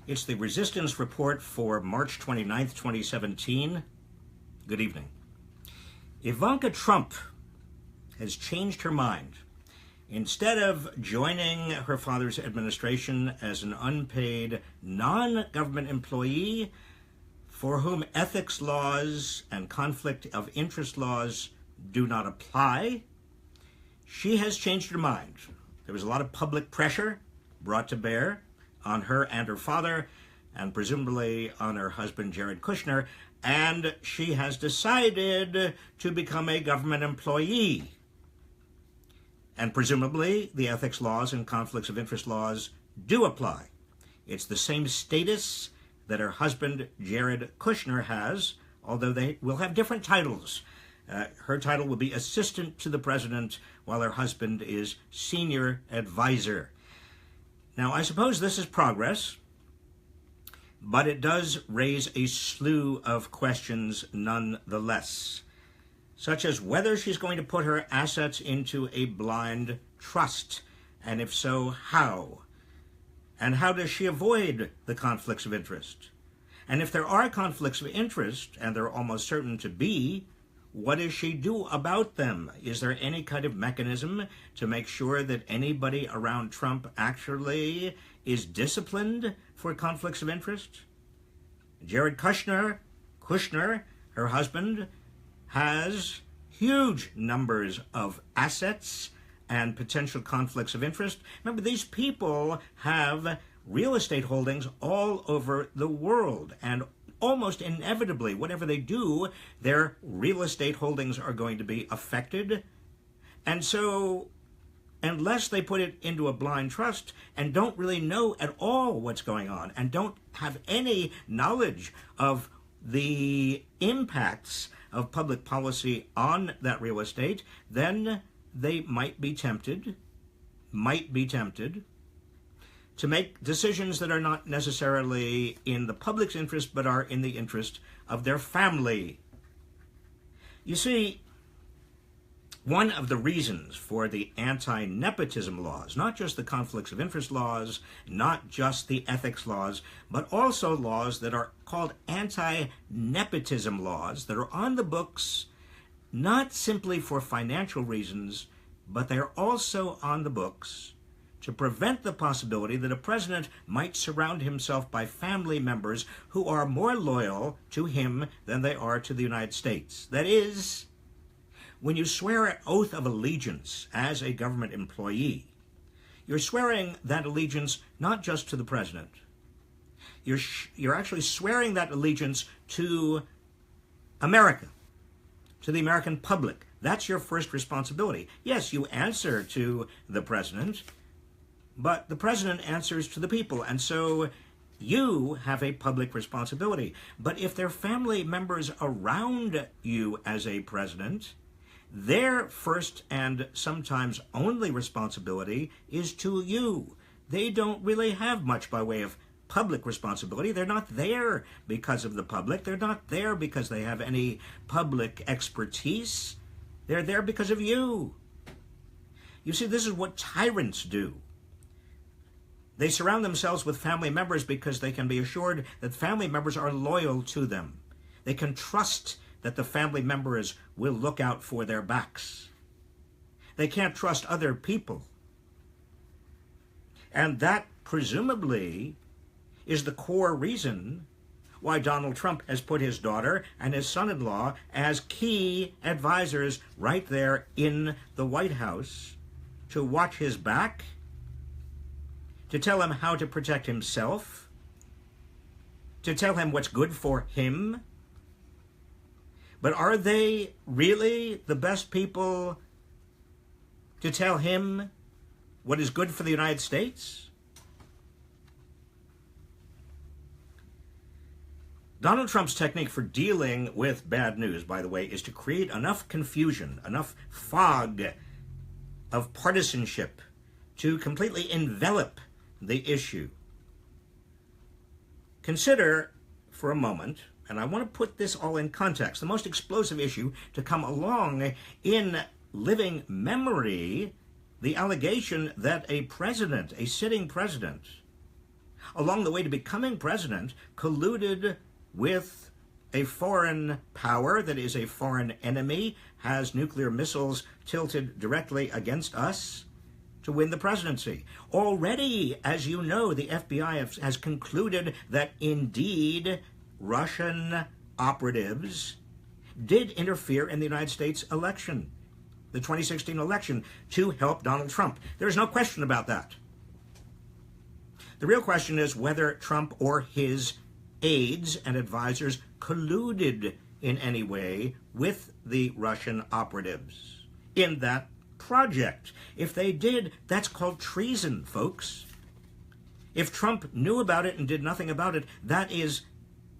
It's the Resistance Report for March 29th, 2017. Good evening. Ivanka Trump has changed her mind. Instead of joining her father's administration as an unpaid, non-government employee for whom ethics laws and conflict of interest laws do not apply, she has changed her mind. There was a lot of public pressure brought to bear on her and her father, and presumably on her husband, Jared Kushner, and she has decided to become a government employee. And presumably, the ethics laws and conflicts of interest laws do apply. It's the same status that her husband, Jared Kushner, has, although they will have different titles. Her title will be assistant to the president, while her husband is senior advisor. Now, I suppose this is progress, but it does raise a slew of questions nonetheless, such as whether she's going to put her assets into a blind trust, and if so, how? And how does she avoid the conflicts of interest? And if there are conflicts of interest, and there are almost certain to be, what does she do about them? Is there any kind of mechanism to make sure that anybody around Trump actually is disciplined for conflicts of interest? Jared Kushner, her husband, has huge numbers of assets and potential conflicts of interest. Remember, these people have real estate holdings all over the world, and almost inevitably, whatever they do, their real estate holdings are going to be affected. And so, unless they put it into a blind trust and don't really know at all what's going on and don't have any knowledge of the impacts of public policy on that real estate, then they might be tempted to make decisions that are not necessarily in the public's interest, but are in the interest of their family. You see, one of the reasons for the anti-nepotism laws, not just the conflicts of interest laws, not just the ethics laws, but also laws that are called anti-nepotism laws that are on the books, not simply for financial reasons, but they're also on the books to prevent the possibility that a president might surround himself by family members who are more loyal to him than they are to the United States. That is, when you swear an oath of allegiance as a government employee, you're swearing that allegiance not just to the president. You're actually swearing that allegiance to America, to the American public. That's your first responsibility. Yes, you answer to the president, but the president answers to the people, and so you have a public responsibility. But if there are family members around you as a president, their first and sometimes only responsibility is to you. They don't really have much by way of public responsibility. They're not there because of the public. They're not there because they have any public expertise. They're there because of you. You see, this is what tyrants do. They surround themselves with family members because they can be assured that family members are loyal to them. They can trust that the family members will look out for their backs. They can't trust other people. And that, presumably, is the core reason why Donald Trump has put his daughter and his son-in-law as key advisors right there in the White House to watch his back, to tell him how to protect himself, to tell him what's good for him. But are they really the best people to tell him what is good for the United States? Donald Trump's technique for dealing with bad news, by the way, is to create enough confusion, enough fog of partisanship to completely envelop the issue. Consider for a moment, and I want to put this all in context, the most explosive issue to come along in living memory, the allegation that a president, a sitting president, along the way to becoming president, colluded with a foreign power that is a foreign enemy, has nuclear missiles tilted directly against us, to win the presidency. Already, as you know, the FBI has concluded that indeed Russian operatives did interfere in the United States election, the 2016 election, to help Donald Trump. There's no question about that. The real question is whether Trump or his aides and advisors colluded in any way with the Russian operatives in that project. If they did, that's called treason, folks. If Trump knew about it and did nothing about it, that is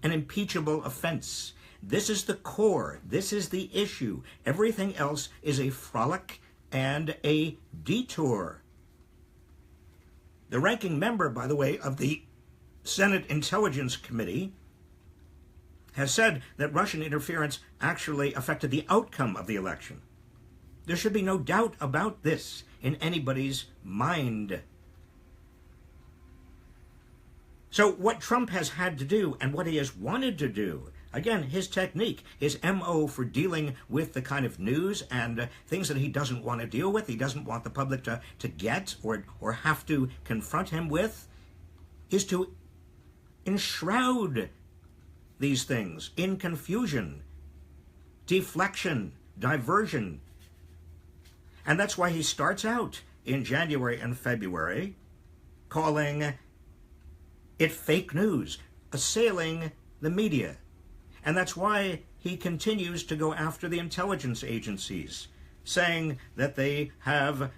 an impeachable offense. This is the core. This is the issue. Everything else is a frolic and a detour. The ranking member, by the way, of the Senate Intelligence Committee has said that Russian interference actually affected the outcome of the election. There should be no doubt about this in anybody's mind. So what Trump has had to do and what he has wanted to do, again, his technique, his MO for dealing with the kind of news and things that he doesn't want to deal with, he doesn't want the public to get or have to confront him with, is to enshroud these things in confusion, deflection, diversion. And that's why he starts out in January and February calling it fake news, assailing the media. And that's why he continues to go after the intelligence agencies, saying that they have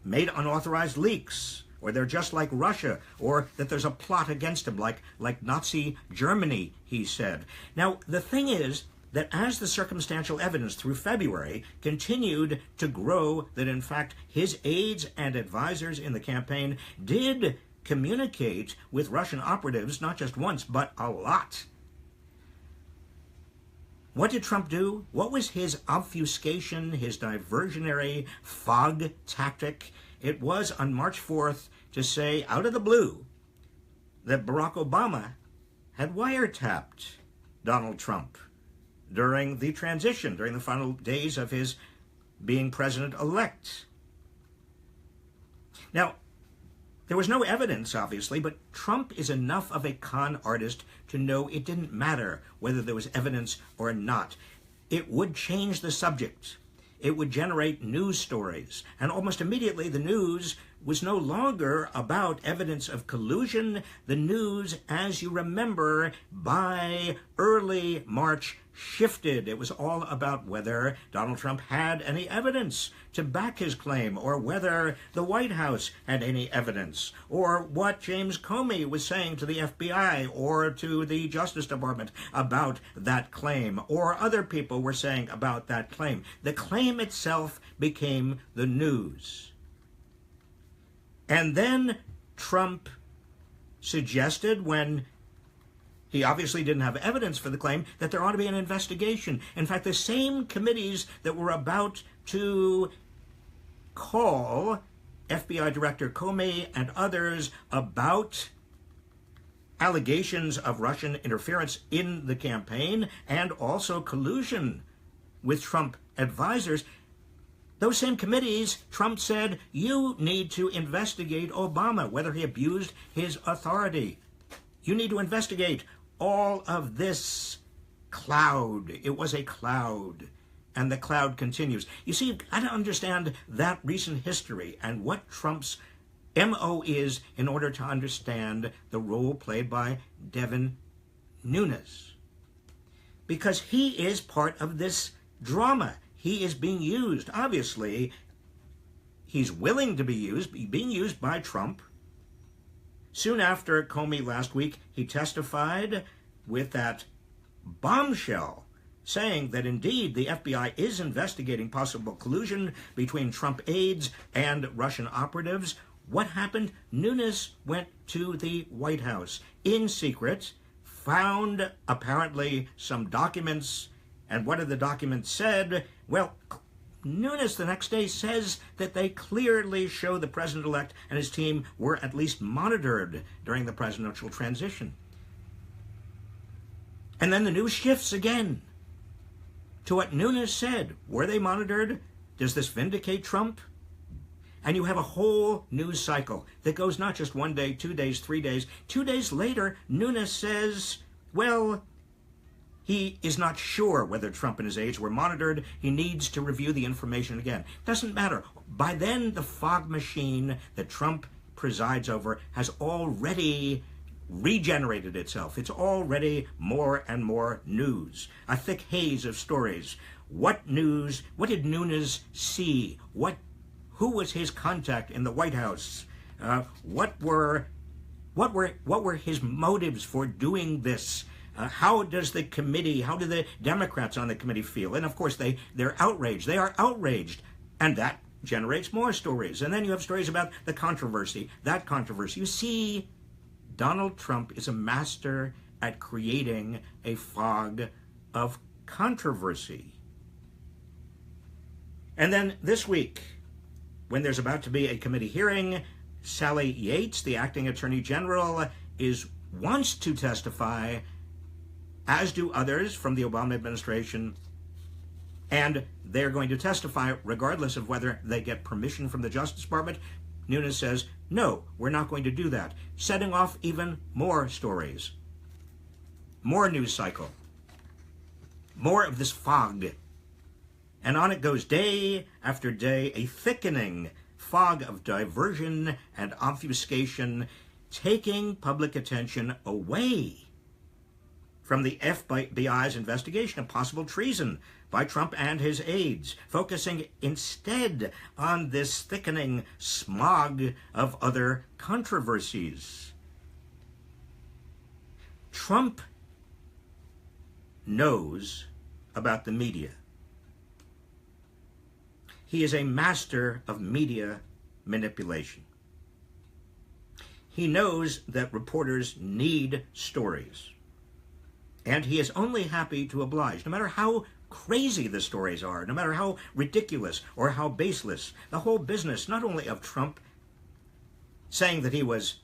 made unauthorized leaks, or they're just like Russia, or that there's a plot against him, like Nazi Germany, he said. Now, the thing is that as the circumstantial evidence through February continued to grow, that in fact his aides and advisors in the campaign did communicate with Russian operatives, not just once, but a lot. What did Trump do? What was his obfuscation, his diversionary fog tactic? It was on March 4th to say, out of the blue, that Barack Obama had wiretapped Donald Trump during the transition, during the final days of his being president-elect. Now, there was no evidence, obviously, but Trump is enough of a con artist to know it didn't matter whether there was evidence or not. It would change the subject. It would generate news stories. And almost immediately, the news was no longer about evidence of collusion. The news, as you remember, by early March shifted. It was all about whether Donald Trump had any evidence to back his claim, or whether the White House had any evidence, or what James Comey was saying to the FBI or to the Justice Department about that claim, or other people were saying about that claim. The claim itself became the news. And then Trump suggested, when he obviously didn't have evidence for the claim, that there ought to be an investigation. In fact, the same committees that were about to call FBI Director Comey and others about allegations of Russian interference in the campaign and also collusion with Trump advisors, those same committees, Trump said, you need to investigate Obama, whether he abused his authority. You need to investigate all of this cloud. It was a cloud, and the cloud continues. You see, you've got to understand that recent history and what Trump's MO is in order to understand the role played by Devin Nunes. Because he is part of this drama. He is being used. Obviously, he's willing to be used, being used by Trump. Soon after Comey last week, he testified with that bombshell saying that indeed the FBI is investigating possible collusion between Trump aides and Russian operatives. What happened? Nunes went to the White House in secret, found apparently some documents, and what did the documents said? Well, Nunes the next day says that they clearly show the president-elect and his team were at least monitored during the presidential transition. And then the news shifts again to what Nunes said. Were they monitored? Does this vindicate Trump? And you have a whole news cycle that goes not just 1 day, 2 days, 3 days. 2 days later, Nunes says, well, he is not sure whether Trump and his aides were monitored. He needs to review the information again. Doesn't matter. By then, the fog machine that Trump presides over has already regenerated itself. It's already more and more news. A thick haze of stories. What news? What did Nunes see? Who was his contact in the White House? What were his motives for doing this? How does the committee, how do the Democrats on the committee feel? And of course, they're outraged. They are outraged. And that generates more stories. And then you have stories about the controversy, that controversy. You see, Donald Trump is a master at creating a fog of controversy. And then this week, when there's about to be a committee hearing, Sally Yates, the acting attorney general, wants to testify, as do others from the Obama administration, and they're going to testify regardless of whether they get permission from the Justice Department. Nunes says, no, we're not going to do that, setting off even more stories, more news cycle, more of this fog. And on it goes day after day, a thickening fog of diversion and obfuscation, taking public attention away from the FBI's investigation of possible treason by Trump and his aides, focusing instead on this thickening smog of other controversies. Trump knows about the media. He is a master of media manipulation. He knows that reporters need stories. And he is only happy to oblige, no matter how crazy the stories are, no matter how ridiculous or how baseless. The whole business, not only of Trump saying that he was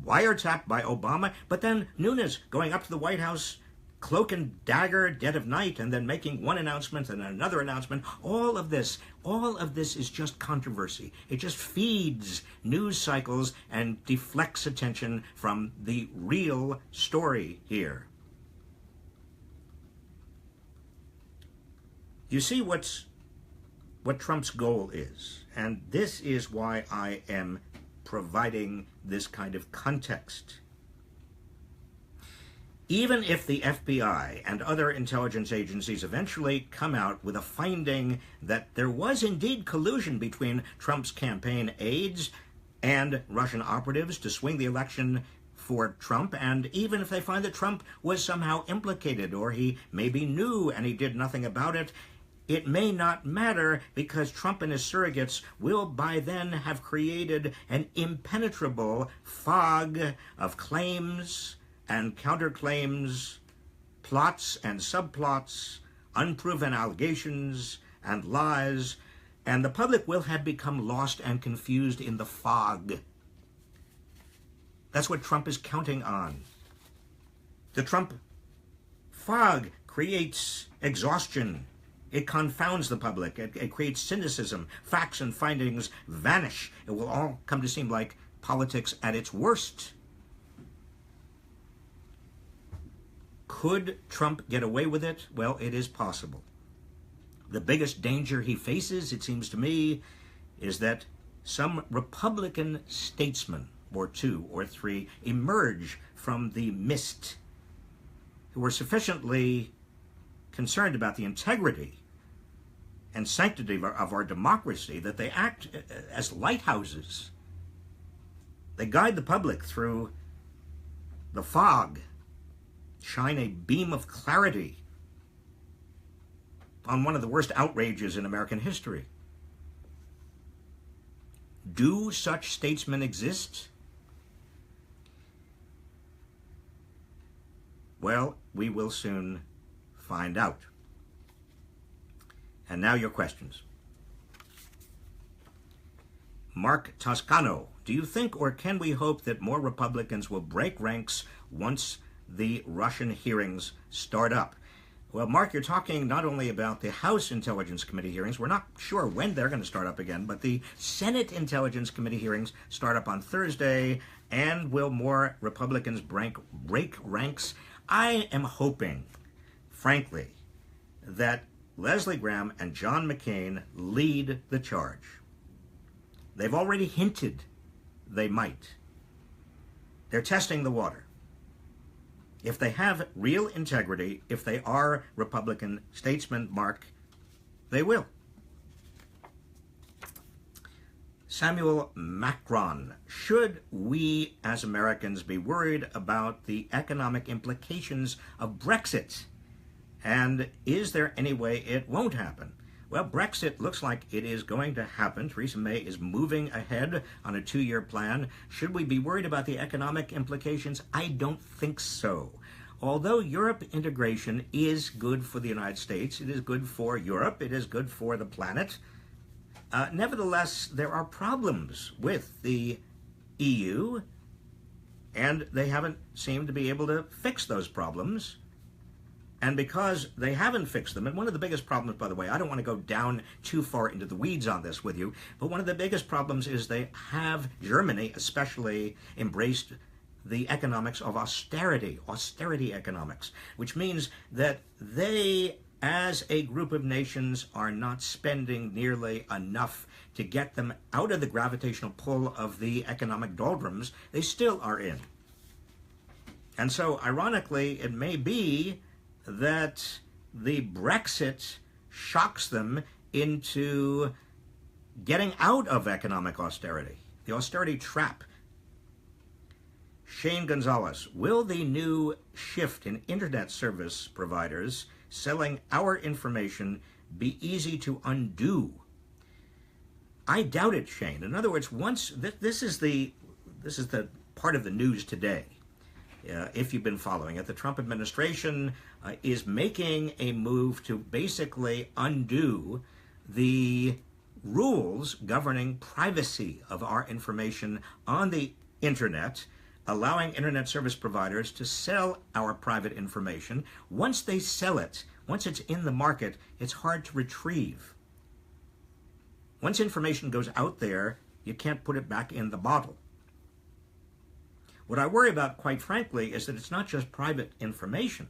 wiretapped by Obama, but then Nunes going up to the White House, cloak and dagger, dead of night, and then making one announcement and another announcement. All of this is just controversy. It just feeds news cycles and deflects attention from the real story here. You see what Trump's goal is, and this is why I am providing this kind of context. Even if the FBI and other intelligence agencies eventually come out with a finding that there was indeed collusion between Trump's campaign aides and Russian operatives to swing the election for Trump, and even if they find that Trump was somehow implicated or he maybe knew and he did nothing about it, it may not matter, because Trump and his surrogates will by then have created an impenetrable fog of claims and counterclaims, plots and subplots, unproven allegations and lies, and the public will have become lost and confused in the fog. That's what Trump is counting on. The Trump fog creates exhaustion. It confounds the public. It creates cynicism. Facts and findings vanish. It will all come to seem like politics at its worst. Could Trump get away with it? Well, it is possible. The biggest danger he faces, it seems to me, is that some Republican statesman, or two or three, emerge from the mist who are sufficiently concerned about the integrity and sanctity of our democracy that they act as lighthouses. They guide the public through the fog, shine a beam of clarity on one of the worst outrages in American history. Do such statesmen exist? Well, we will soon find out. And now your questions. Mark Toscano, do you think or can we hope that more Republicans will break ranks once the Russian hearings start up? Well, Mark, you're talking not only about the House Intelligence Committee hearings. We're not sure when they're going to start up again, but the Senate Intelligence Committee hearings start up on Thursday. And will more Republicans break ranks? I am hoping, frankly, that Leslie Graham and John McCain lead the charge. They've already hinted they might. They're testing the water. If they have real integrity, if they are Republican statesmen, Mark, they will. Samuel Macron, should we as Americans be worried about the economic implications of Brexit? And is there any way it won't happen? Well, Brexit looks like it is going to happen. Theresa May is moving ahead on a 2-year plan. Should we be worried about the economic implications? I don't think so. Although Europe integration is good for the United States, it is good for Europe, it is good for the planet, nevertheless, there are problems with the EU, and they haven't seemed to be able to fix those problems. And because they haven't fixed them, and one of the biggest problems, by the way, I don't want to go down too far into the weeds on this with you, but one of the biggest problems is they have, Germany especially, embraced the economics of austerity economics, which means that they, as a group of nations, are not spending nearly enough to get them out of the gravitational pull of the economic doldrums they still are in. And so, ironically, it may be that the Brexit shocks them into getting out of economic austerity, the austerity trap. Shane Gonzalez, will the new shift in internet service providers selling our information be easy to undo? I doubt it, Shane. In other words, once this is the part of the news today. If you've been following it, the Trump administration is making a move to basically undo the rules governing privacy of our information on the internet, allowing internet service providers to sell our private information. Once they sell it, once it's in the market, it's hard to retrieve. Once information goes out there, you can't put it back in the bottle. What I worry about, quite frankly, is that it's not just private information,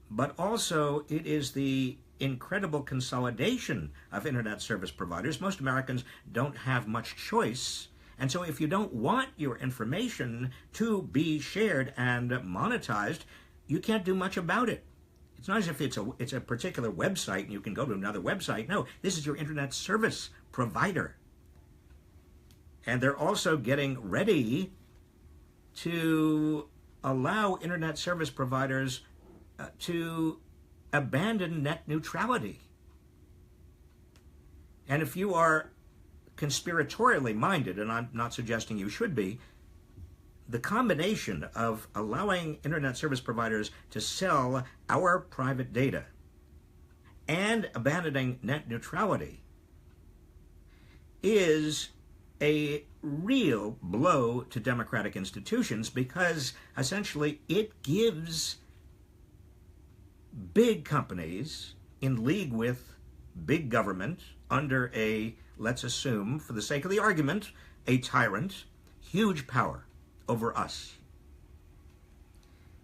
but also it is the incredible consolidation of internet service providers. Most Americans don't have much choice. And so if you don't want your information to be shared and monetized, you can't do much about it. It's not as if it's a particular website and you can go to another website. No, this is your internet service provider. And they're also getting ready to allow internet service providers to abandon net neutrality. And if you are conspiratorially minded, and I'm not suggesting you should be, the combination of allowing internet service providers to sell our private data and abandoning net neutrality is a real blow to democratic institutions, because essentially it gives big companies in league with big government under a, let's assume, for the sake of the argument, a tyrant, huge power over us.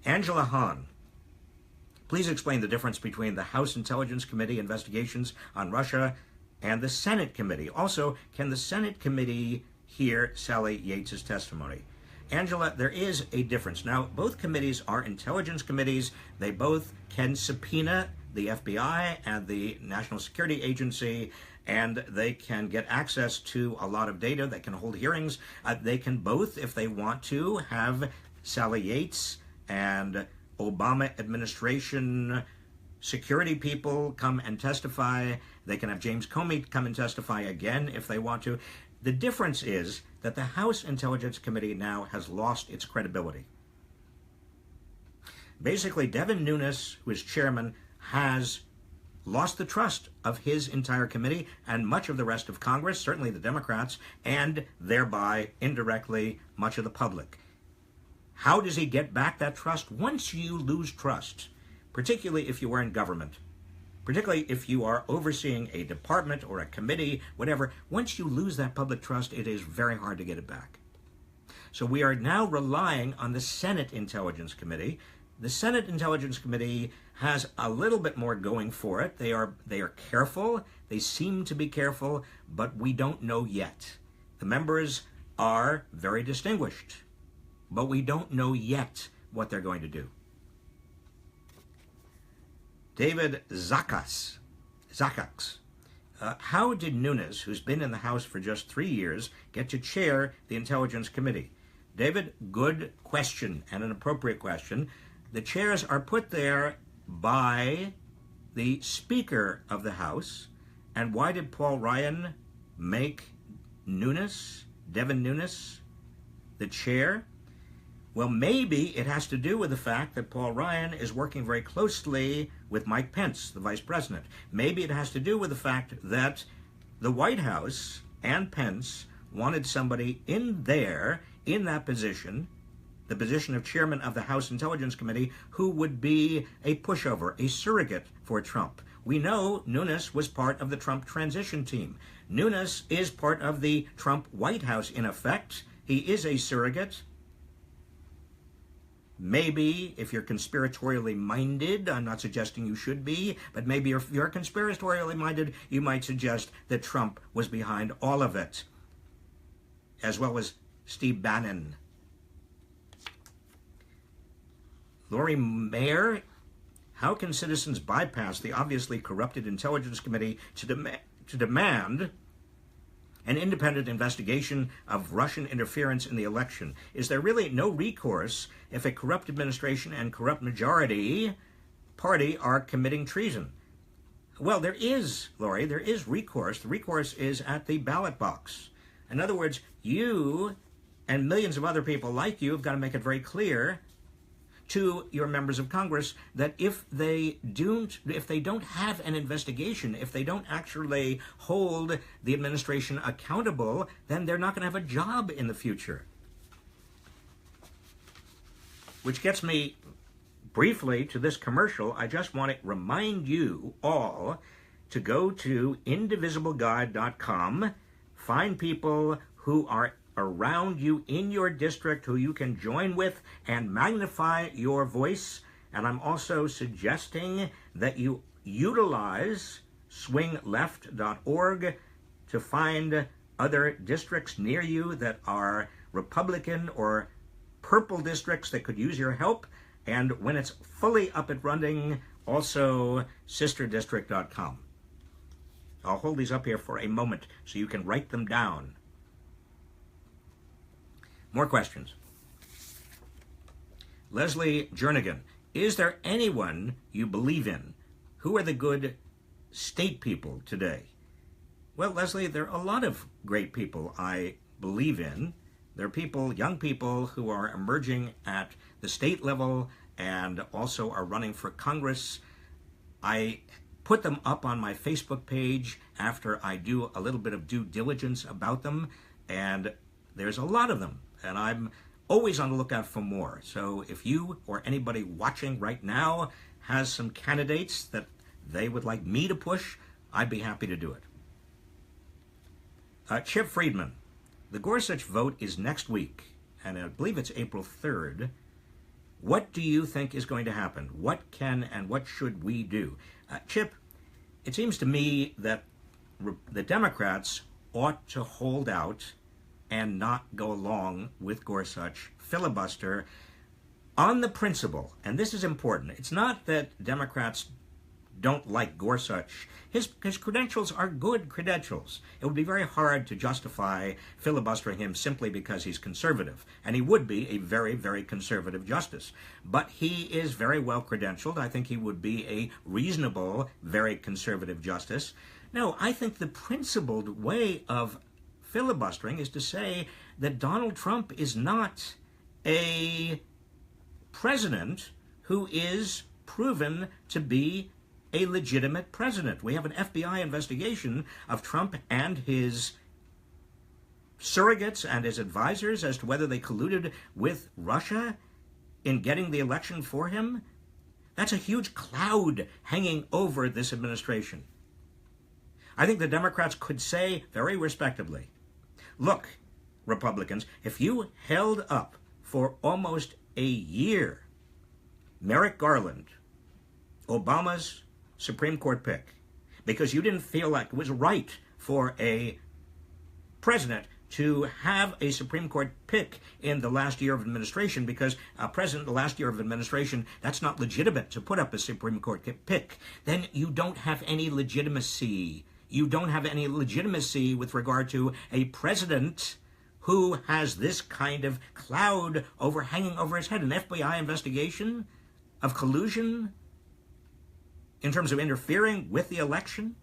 Angela Hahn, please explain the difference between the House Intelligence Committee investigations on Russia and the Senate Committee. Also, can the Senate Committee hear Sally Yates' testimony? Angela, there is a difference. Now, both committees are intelligence committees. They both can subpoena the FBI and the National Security Agency, and they can get access to a lot of data. They can hold hearings. They can both, if they want to, have Sally Yates and Obama administration security people come and testify. They can have James Comey come and testify again if they want to. The difference is that the House Intelligence Committee now has lost its credibility. Basically, Devin Nunes, who is chairman, has lost the trust of his entire committee and much of the rest of Congress, certainly the Democrats, and thereby, indirectly, much of the public. How does he get back that trust? Once you lose trust, particularly if you are in government, particularly if you are overseeing a department or a committee, whatever, once you lose that public trust, it is very hard to get it back. So we are now relying on the Senate Intelligence Committee. The Senate Intelligence Committee has a little bit more going for it. They are careful. They seem to be careful, but we don't know yet. The members are very distinguished, but we don't know yet what they're going to do. David Zakax. How did Nunes, who's been in the House for just 3 years, get to chair the Intelligence Committee? David, good question, and an appropriate question. The chairs are put there by the Speaker of the House. And why did Paul Ryan make Devin Nunes, the chair? Well, maybe it has to do with the fact that Paul Ryan is working very closely with Mike Pence, the vice president. Maybe it has to do with the fact that the White House and Pence wanted somebody in that position, the position of chairman of the House Intelligence Committee, who would be a pushover, a surrogate for Trump. We know Nunes was part of the Trump transition team. Nunes is part of the Trump White House, in effect. He is a surrogate. Maybe, if you're conspiratorially minded, I'm not suggesting you should be, but maybe if you're conspiratorially minded, you might suggest that Trump was behind all of it, as well as Steve Bannon. Lori Mayer, how can citizens bypass the obviously corrupted Intelligence Committee to demand an independent investigation of Russian interference in the election? Is there really no recourse if a corrupt administration and corrupt majority party are committing treason? Well, there is, Lori, there is recourse. The recourse is at the ballot box. In other words, you and millions of other people like you have got to make it very clear to your members of Congress that if they don't have an investigation, if they don't actually hold the administration accountable, then they're not going to have a job in the future. Which gets me briefly to this commercial. I just want to remind you all to go to indivisibleguide.com, find people who are around you in your district who you can join with and magnify your voice. And I'm also suggesting that you utilize swingleft.org to find other districts near you that are Republican or purple districts that could use your help. And when it's fully up and running, also sisterdistrict.com. I'll hold these up here for a moment so you can write them down. More questions. Leslie Jernigan, is there anyone you believe in? Who are the good state people today? Well, Leslie, there are a lot of great people I believe in. There are people, young people, who are emerging at the state level and also are running for Congress. I put them up on my Facebook page after I do a little bit of due diligence about them, and there's a lot of them. And I'm always on the lookout for more. So if you or anybody watching right now has some candidates that they would like me to push, I'd be happy to do it. Chip Friedman, the Gorsuch vote is next week, and I believe it's April 3rd. What do you think is going to happen? What can and what should we do? Chip, it seems to me that the Democrats ought to hold out and not go along with Gorsuch filibuster on the principle, and this is important. It's not that Democrats don't like Gorsuch. His credentials are good credentials. It would be very hard to justify filibustering him simply because he's conservative, and he would be a very, very conservative justice. But he is very well credentialed. I think he would be a reasonable, very conservative justice. No, I think the principled way of filibustering is to say that Donald Trump is not a president who is proven to be a legitimate president. We have an FBI investigation of Trump and his surrogates and his advisors as to whether they colluded with Russia in getting the election for him. That's a huge cloud hanging over this administration. I think the Democrats could say very respectably, look, Republicans, if you held up for almost a year Merrick Garland, Obama's Supreme Court pick, because you didn't feel like it was right for a president to have a Supreme Court pick in the last year of administration, because a president in the last year of administration, that's not legitimate to put up a Supreme Court pick, then you don't have any legitimacy. You don't have any legitimacy with regard to a president who has this kind of cloud hanging over his head, an FBI investigation of collusion in terms of interfering with the election.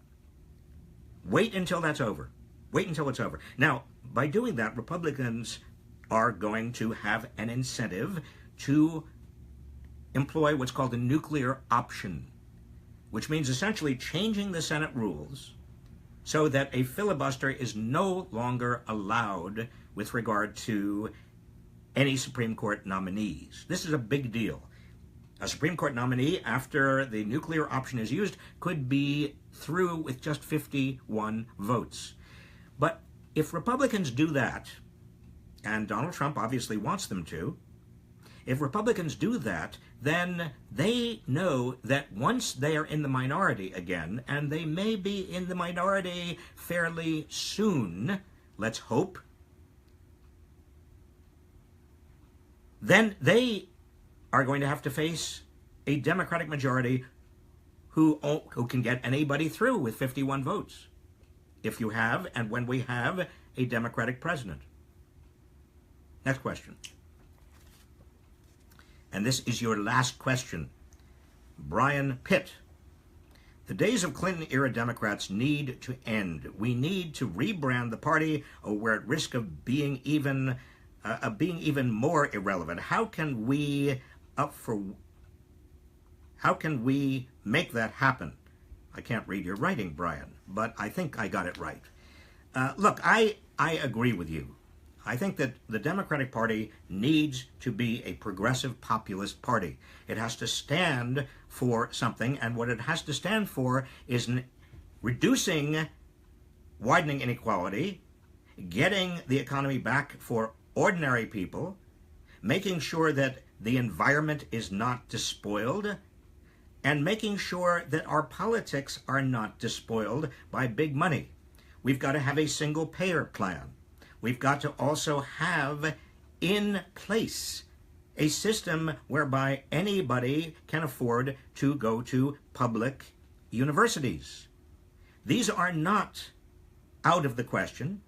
Wait until that's over. Wait until it's over. Now, by doing that, Republicans are going to have an incentive to employ what's called the nuclear option, which means essentially changing the Senate rules so that a filibuster is no longer allowed with regard to any Supreme Court nominees. This is a big deal. A Supreme Court nominee, after the nuclear option is used, could be through with just 51 votes. But if Republicans do that, and Donald Trump obviously wants them to, if Republicans do that, then they know that once they are in the minority again, and they may be in the minority fairly soon, let's hope, then they are going to have to face a Democratic majority who can get anybody through with 51 votes. If you have, and when we have, a Democratic president. Next question. And this is your last question. Brian Pitt. The days of Clinton-era Democrats need to end. We need to rebrand the party, or we're at risk of being even more irrelevant. How can we make that happen? I can't read your writing, Brian, but I think I got it right. Look, I agree with you. I think that the Democratic Party needs to be a progressive populist party. It has to stand for something, and what it has to stand for is reducing widening inequality, getting the economy back for ordinary people, making sure that the environment is not despoiled, and making sure that our politics are not despoiled by big money. We've got to have a single-payer plan. We've got to also have in place a system whereby anybody can afford to go to public universities. These are not out of the question.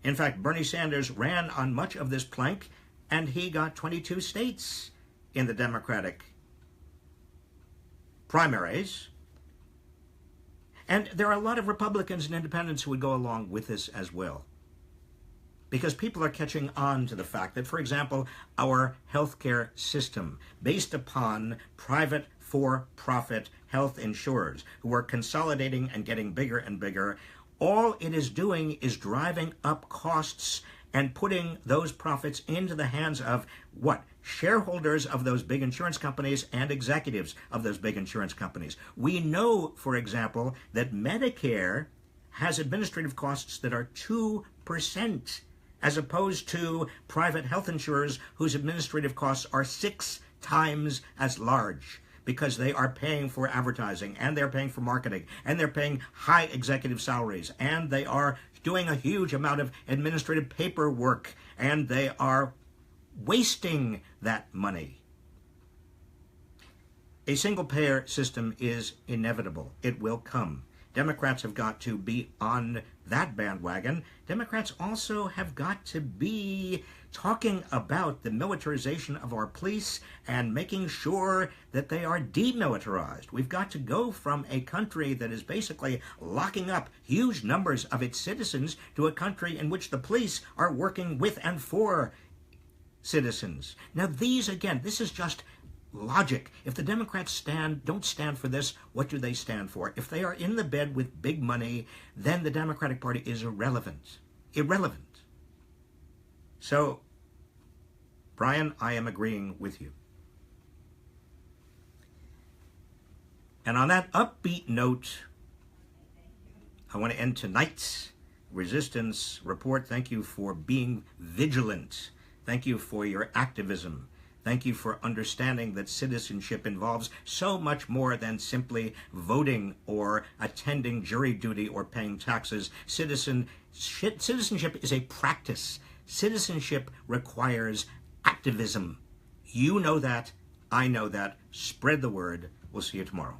In fact, Bernie Sanders ran on much of this plank, and he got 22 states in the Democratic primaries. And there are a lot of Republicans and independents who would go along with this as well, because people are catching on to the fact that, for example, our healthcare system, based upon private for-profit health insurers who are consolidating and getting bigger and bigger, all it is doing is driving up costs and putting those profits into the hands of what? Shareholders of those big insurance companies and executives of those big insurance companies. We know, for example, that Medicare has administrative costs that are 2%, as opposed to private health insurers whose administrative costs are 6 times as large, because they are paying for advertising, and they're paying for marketing, and they're paying high executive salaries, and they are doing a huge amount of administrative paperwork, and they are wasting that money. A single-payer system is inevitable. It will come. Democrats have got to be on that bandwagon. Democrats also have got to be talking about the militarization of our police and making sure that they are demilitarized. We've got to go from a country that is basically locking up huge numbers of its citizens to a country in which the police are working with and for citizens. Now these, again, this is just logic. If the Democrats don't stand for this, what do they stand for? If they are in the bed with big money, then the Democratic Party is irrelevant. Irrelevant. So, Brian, I am agreeing with you. And on that upbeat note, I want to end tonight's Resistance Report. Thank you for being vigilant. Thank you for your activism. Thank you for understanding that citizenship involves so much more than simply voting or attending jury duty or paying taxes. Citizenship is a practice. Citizenship requires activism. You know that. I know that. Spread the word. We'll see you tomorrow.